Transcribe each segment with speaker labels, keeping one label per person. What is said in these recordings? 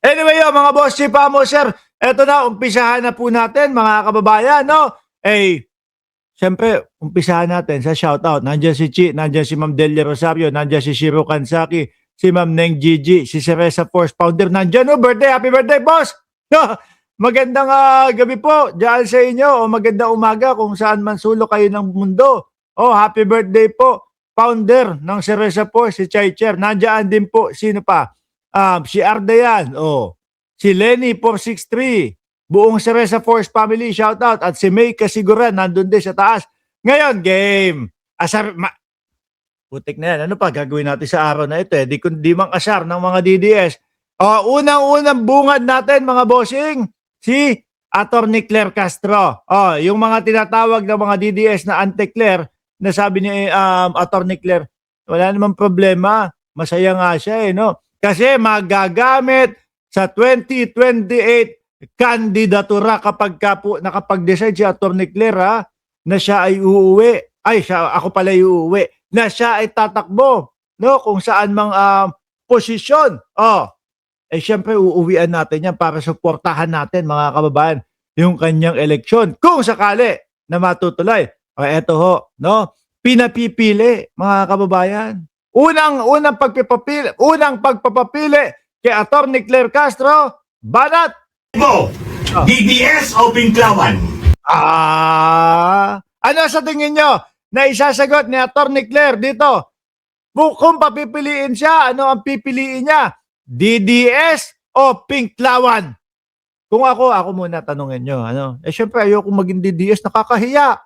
Speaker 1: Anyway, mga boss, si Pamo, sir, eto na, umpisahan na po natin, mga kababayan, no? Siyempre, umpisahan natin sa shoutout. Nandiyan si Chi, nandiyan si Ma'am Delia Rosario, nandiyan si Shiro Kansaki, si Ma'am Neng Gigi, si Cereza Force Founder, nandiyan, no? Birthday, happy birthday, boss! No? Magandang gabi po dyan sa inyo, o magandang umaga kung saan man sulok kayo ng mundo. Happy birthday po, founder ng Cereza Force, si Chai Cher. Nandiyan din po, sino pa? Si Ardayan, si Lenny 463, buong Cereza Force family, shoutout. At si May Kasiguran, nandun din sa taas. Ngayon, game. Putik na yan. Ano pa gagawin natin sa araw na ito? Di kundi mang asar ng mga DDS. Unang-unang bungad natin, mga bossing, si Attorney Claire Castro. Yung mga tinatawag ng mga DDS na anti-Claire, na sabi ni Attorney Claire, wala namang problema. Masaya nga siya, no? Kasi magagamit sa 2028 kandidatura kapag nakapag-decide si Attorney Claire na siya ay uuwi. Ako pala uuwi. Na siya ay tatakbo, no? Kung saan mang posisyon. Siyempre uuwian natin yan para suportahan natin, mga kababayan, yung kanyang eleksyon. Kung sakali na matutuloy. Eto ho, no? Pinapipili, mga kababayan. Unang pagpapapili kay Attorney Claire Castro, banat
Speaker 2: Mo, DDS o Pinklawan?
Speaker 1: Ano sa tingin nyo na isasagot ni Attorney Claire dito? Kung papipiliin siya, ano ang pipiliin niya? DDS o Pinklawan? Kung ako muna tanungin nyo. Syempre ayoko maging DDS, nakakahiya.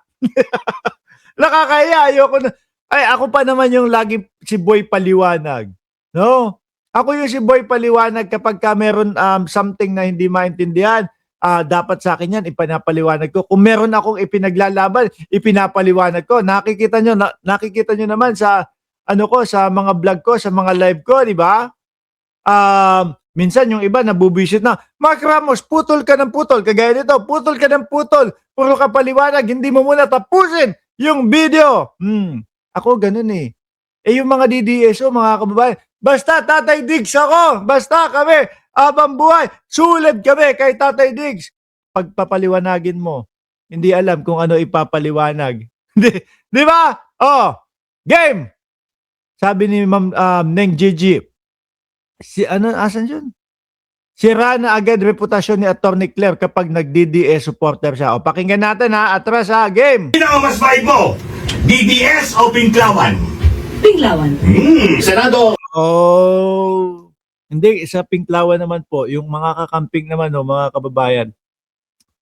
Speaker 1: Nakakahiya, ayoko na. Ako pa naman yung lagi si Boy Paliwanag. No? Ako yung si Boy Paliwanag kapag meron something na hindi maintindihan, dapat sa akin yan, ipinapaliwanag ko. Kung meron akong ipinaglalaban, ipinapaliwanag ko. Nakikita nyo naman sa sa mga vlog ko, sa mga live ko, di ba? Minsan yung iba nabubisit na, Mark Ramos, putol ka ng putol. Kagaya nito, putol ka ng putol. Puro ka paliwanag, hindi mo muna tapusin yung video. Ako ganun eh. Yung mga DDSO, mga kababayan, basta Tatay Diggs ako, basta kami, abang buhay, sulit kami kay Tatay Diggs. Pagpapaliwanagin mo, hindi alam kung ano ipapaliwanag. Di ba? Game! Sabi ni Ma'am Neng Gigi, asan yun? Sira na agad reputasyon ni Attorney Claire kapag nag-DDS supporter siya. Pakinggan natin atras game!
Speaker 2: Sino ang mas vibe mo? DDS o Pinklawan?
Speaker 3: Pinklawan.
Speaker 2: Senado.
Speaker 1: Hindi, sa Pinklawan naman po, yung mga kakamping naman, mga kababayan,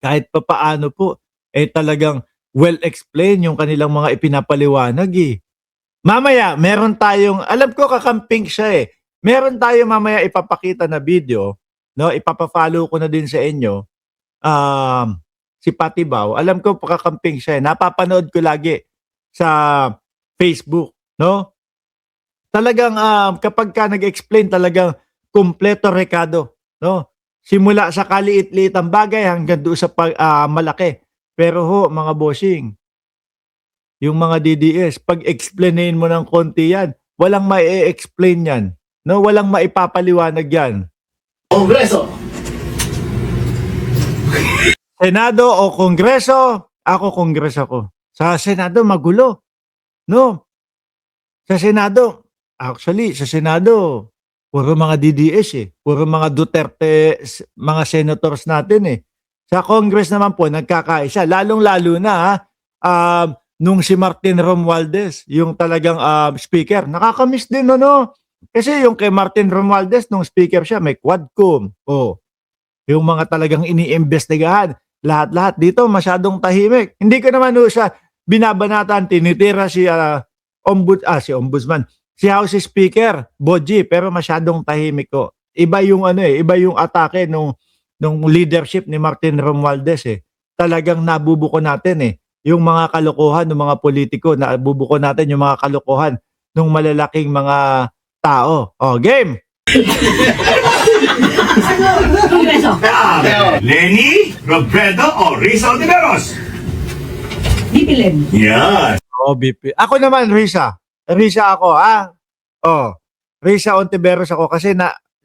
Speaker 1: kahit papaano po, talagang well-explained yung kanilang mga ipinapaliwanag Mamaya, meron tayong, alam ko kakamping siya meron tayong mamaya ipapakita na video, no? Ipapafollow ko na din sa inyo, si Patibaw, alam ko kakamping siya napapanood ko lagi sa Facebook, no? Talagang kapag ka nag-explain, talagang kumpleto rekado, no? Simula sa kaliit-liitang bagay hanggang doon sa malaki. Pero mga bossing, yung mga DDS, pag explainin mo ng konti yan, walang mai-explain yan, no? Walang maipapaliwanag yan.
Speaker 2: Kongreso.
Speaker 1: Senado o Kongreso, ako Kongreso ko. Sa Senado, magulo. No? Sa Senado, puro mga DDS Puro mga Duterte, mga senators natin Sa Congress naman po, nagkakaisa. Lalong-lalo na, nung si Martin Romualdez, yung talagang speaker, nakakamiss din, Kasi yung kay Martin Romualdez, nung speaker siya, may quadcom. Yung mga talagang iniimbestigahan. Lahat-lahat dito, masyadong tahimik. Hindi ko naman siya binabanatan, tinitira si Ombudsman, si House Speaker, Boji, pero masyadong tahimik ko. Iba yung iba yung atake nung leadership ni Martin Romualdez Talagang nabubuko natin yung mga kalokohan ng mga politiko, nabubuko natin yung mga kalokohan ng malalaking mga tao. Game!
Speaker 3: Kongreso.
Speaker 2: Lenny, Robredo o Rizal Tiberos?
Speaker 3: Dipilen.
Speaker 2: Yan.
Speaker 1: BP. Ako naman, Risa. Risa ako, Risa Ontiveros ako kasi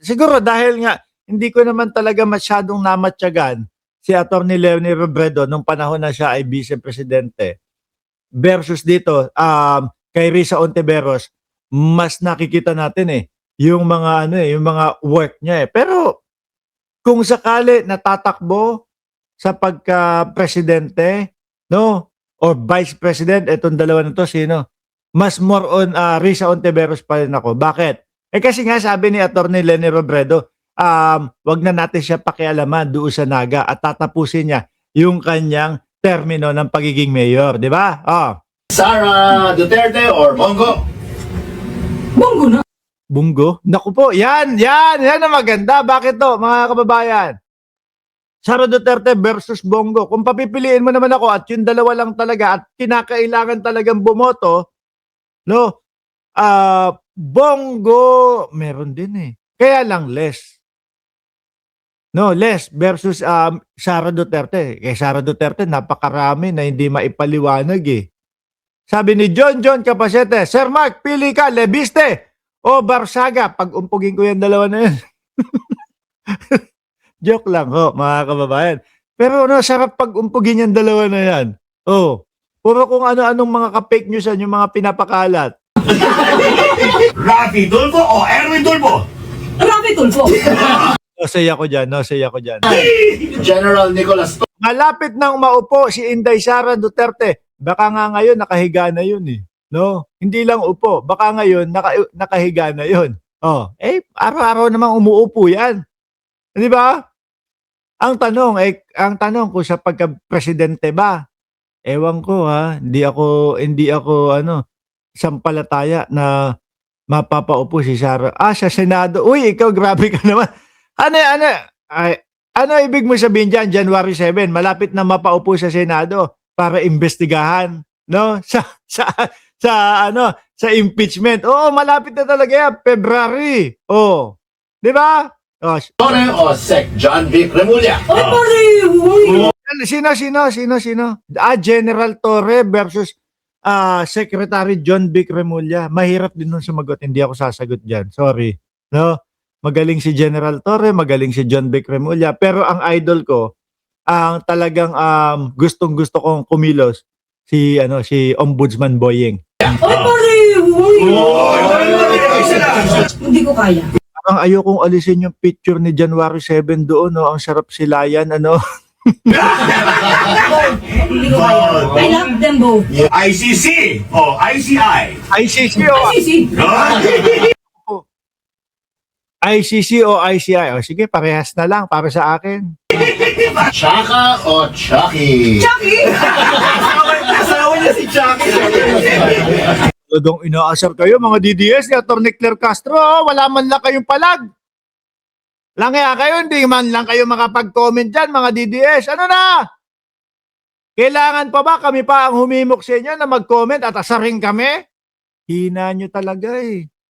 Speaker 1: siguro dahil nga hindi ko naman talaga masyadong namatyagan si Atty. Leonie Robredo nung panahon na siya ay Vice Presidente versus dito kay Risa Ontiveros, mas nakikita natin yung mga yung mga work niya Pero kung sakali natatakbo sa pagka-presidente, no? Or vice president, itong dalawa na to, sino? Mas more on Risa Ontiveros pa rin ako. Bakit? Kasi nga sabi ni Atty. Leonie Robredo, wag na natin siya pakialaman doon sa Naga at tatapusin niya yung kanyang termino ng pagiging mayor, di ba?
Speaker 4: Sara Duterte or Bongo?
Speaker 3: Bongo na.
Speaker 1: Bungo? Naku po, yan ang maganda. Bakit to, mga kababayan? Sara Duterte versus Bongo. Kung papipiliin mo naman ako at yung dalawa lang talaga at kinakailangan talagang bumoto, no? Bongo, meron din Kaya lang less. No, less versus Sara Duterte. Kaya Sara Duterte, napakarami na hindi maipaliwanag Sabi ni John Capacete, Sir Mark, pili ka, Lebiste o Barsaga. Pag umpugin ko yung dalawa na yan. Joke lang mga kababayan. Pero sarap pag umpugin yung dalawa na yan. Puro kung ano-anong mga ka-fake news yung mga pinapakalat.
Speaker 2: Rafi Tulfo o Erwin Tulfo?
Speaker 3: Rafi Tulfo.
Speaker 1: No say ako dyan.
Speaker 4: General Nicolas
Speaker 1: Malapit nang maupo si Inday Sara Duterte. Baka nga ngayon nakahiga na yun No? Hindi lang upo. Baka ngayon nakahiga na yun. Araw-araw namang umuupo yan. Di ba? Ang tanong kung sa pagka-presidente ba? Ewan ko Hindi ako sampalataya na mapapaupo si Sara. Sa Senado. Uy, ikaw grabe ka naman. Ano ibig mo sabihin dyan, January 7, malapit na mapaupo sa Senado para imbestigahan, no? Sa impeachment. Malapit na talaga yan, February. Di ba?
Speaker 4: Torre o Sec John Vic Remulla?
Speaker 3: Ay, pare, uy.
Speaker 1: Sino? General Torre versus Secretary John Vic Remulla. Mahirap din nun sumagot. Hindi ako sasagot dyan. Sorry. No? Magaling si General Torre, magaling si John Vic Remulla. Pero ang idol ko, ang talagang gustong-gusto kong kumilos, si Ombudsman Boyeng.
Speaker 3: Ay, pare, uy. Hindi ko kaya.
Speaker 1: Parang ayokong alisin yung picture ni January 7 doon, Ang sarap silayan,
Speaker 3: Hindi ko kaya. I love them both.
Speaker 2: ICC o ICI?
Speaker 1: ICC o ICI. Sige, parehas na lang para sa akin.
Speaker 4: Chaka o Chucky?
Speaker 3: Chucky!
Speaker 4: Asawa niya si Chucky.
Speaker 1: Talagang inaasar kayo, mga DDS ni Atty. Claire Castro. Wala man lang kayong palag. Langya kayo, hindi man lang kayo makapag-comment dyan, mga DDS. Ano na? Kailangan pa ba kami pa ang humimok sa inyo na mag-comment at asarin kami? Hina nyo talaga